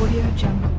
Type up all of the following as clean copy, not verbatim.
Audio Jungle.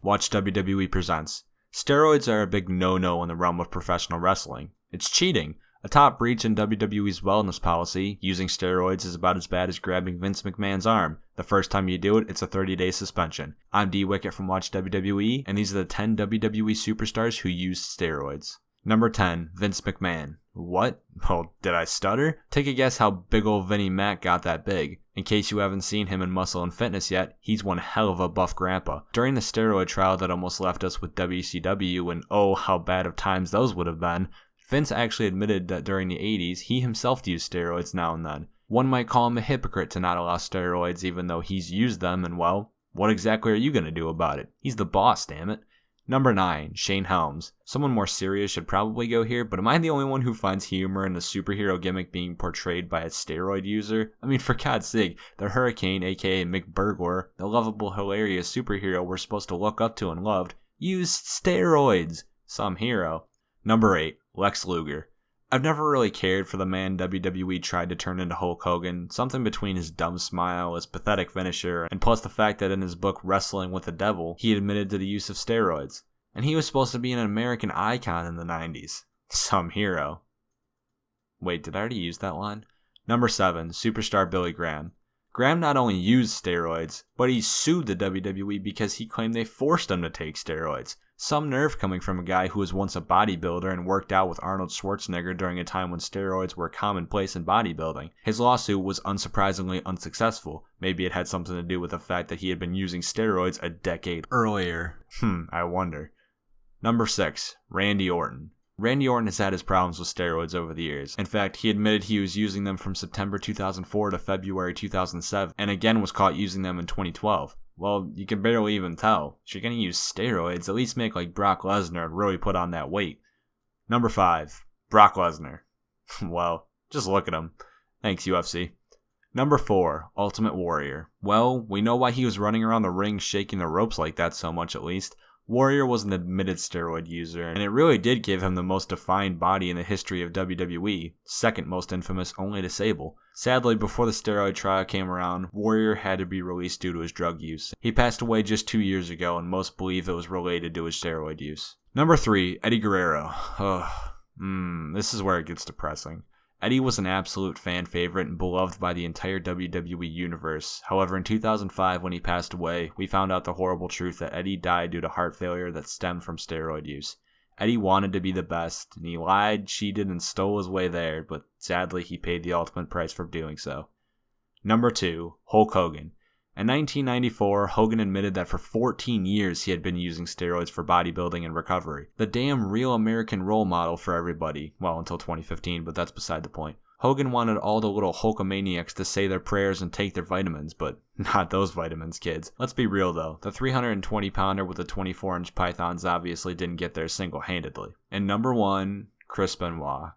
Watch WWE Presents. Steroids are a big no-no in the realm of professional wrestling. It's cheating. A top breach in WWE's wellness policy, using steroids is about as bad as grabbing Vince McMahon's arm. The first time you do it, it's a 30-day suspension. I'm D Wicket from Watch WWE, and these are the 10 WWE superstars who use steroids. Number 10, Vince McMahon. What? Well, did I stutter? Take a guess how big ol' Vinnie Mac got that big. In case you haven't seen him in Muscle and Fitness yet, he's one hell of a buff grandpa. During the steroid trial that almost left us with WCW, and oh how bad of times those would have been, Vince actually admitted that during the 80s, he himself used steroids now and then. One might call him a hypocrite to not allow steroids even though he's used them, and well, what exactly are you gonna do about it? He's the boss, damn it. Number 9, Shane Helms. Someone more serious should probably go here, but am I the only one who finds humor in the superhero gimmick being portrayed by a steroid user? I mean, for God's sake, the Hurricane, aka Mick Burglar, the lovable, hilarious superhero we're supposed to look up to and loved, used steroids. Some hero. Number 8, Lex Luger. I've never really cared for the man WWE tried to turn into Hulk Hogan, something between his dumb smile, his pathetic finisher, and plus the fact that in his book Wrestling with the Devil, he admitted to the use of steroids. And he was supposed to be an American icon in the 90s. Some hero. Wait, did I already use that line? Number 7, Superstar Billy Graham. Graham not only used steroids, but he sued the WWE because he claimed they forced him to take steroids. Some nerve coming from a guy who was once a bodybuilder and worked out with Arnold Schwarzenegger during a time when steroids were commonplace in bodybuilding. His lawsuit was unsurprisingly unsuccessful. Maybe it had something to do with the fact that he had been using steroids a decade earlier. I wonder. Number 6, Randy Orton. Randy Orton has had his problems with steroids over the years. In fact, he admitted he was using them from September 2004 to February 2007, and again was caught using them in 2012. Well, you can barely even tell. If you're gonna use steroids, at least make like Brock Lesnar and really put on that weight. Number 5, Brock Lesnar. Well, just look at him. Thanks, UFC. Number 4, Ultimate Warrior. Well, we know why he was running around the ring shaking the ropes like that so much at least. Warrior was an admitted steroid user, and it really did give him the most defined body in the history of WWE, second most infamous only to Sable. Sadly, before the steroid trial came around, Warrior had to be released due to his drug use. He passed away just 2 years ago, and most believe it was related to his steroid use. Number 3, Eddie Guerrero. This is where it gets depressing. Eddie was an absolute fan favorite and beloved by the entire WWE universe. However, in 2005, when he passed away, we found out the horrible truth that Eddie died due to heart failure that stemmed from steroid use. Eddie wanted to be the best, and he lied, cheated, and stole his way there, but sadly he paid the ultimate price for doing so. Number 2, Hulk Hogan. In 1994, Hogan admitted that for 14 years he had been using steroids for bodybuilding and recovery. The damn real American role model for everybody. Well, until 2015, but that's beside the point. Hogan wanted all the little Hulkamaniacs to say their prayers and take their vitamins, but not those vitamins, kids. Let's be real though, the 320-pounder with the 24-inch pythons obviously didn't get there single-handedly. And number 1, Chris Benoit.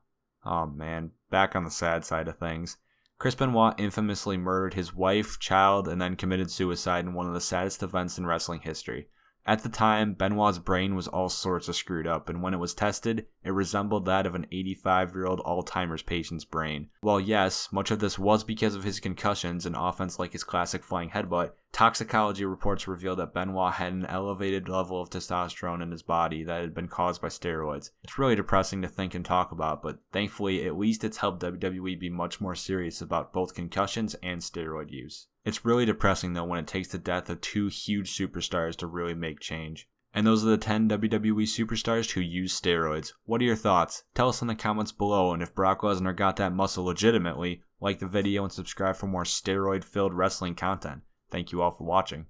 Oh man, back on the sad side of things. Chris Benoit infamously murdered his wife, child, and then committed suicide in one of the saddest events in wrestling history. At the time, Benoit's brain was all sorts of screwed up, and when it was tested, it resembled that of an 85-year-old Alzheimer's patient's brain. While yes, much of this was because of his concussions and offense like his classic flying headbutt, toxicology reports revealed that Benoit had an elevated level of testosterone in his body that had been caused by steroids. It's really depressing to think and talk about, but thankfully, at least it's helped WWE be much more serious about both concussions and steroid use. It's really depressing though when it takes the death of 2 huge superstars to really make change. And those are the 10 WWE superstars who use steroids. What are your thoughts? Tell us in the comments below, and if Brock Lesnar got that muscle legitimately, like the video and subscribe for more steroid-filled wrestling content. Thank you all for watching.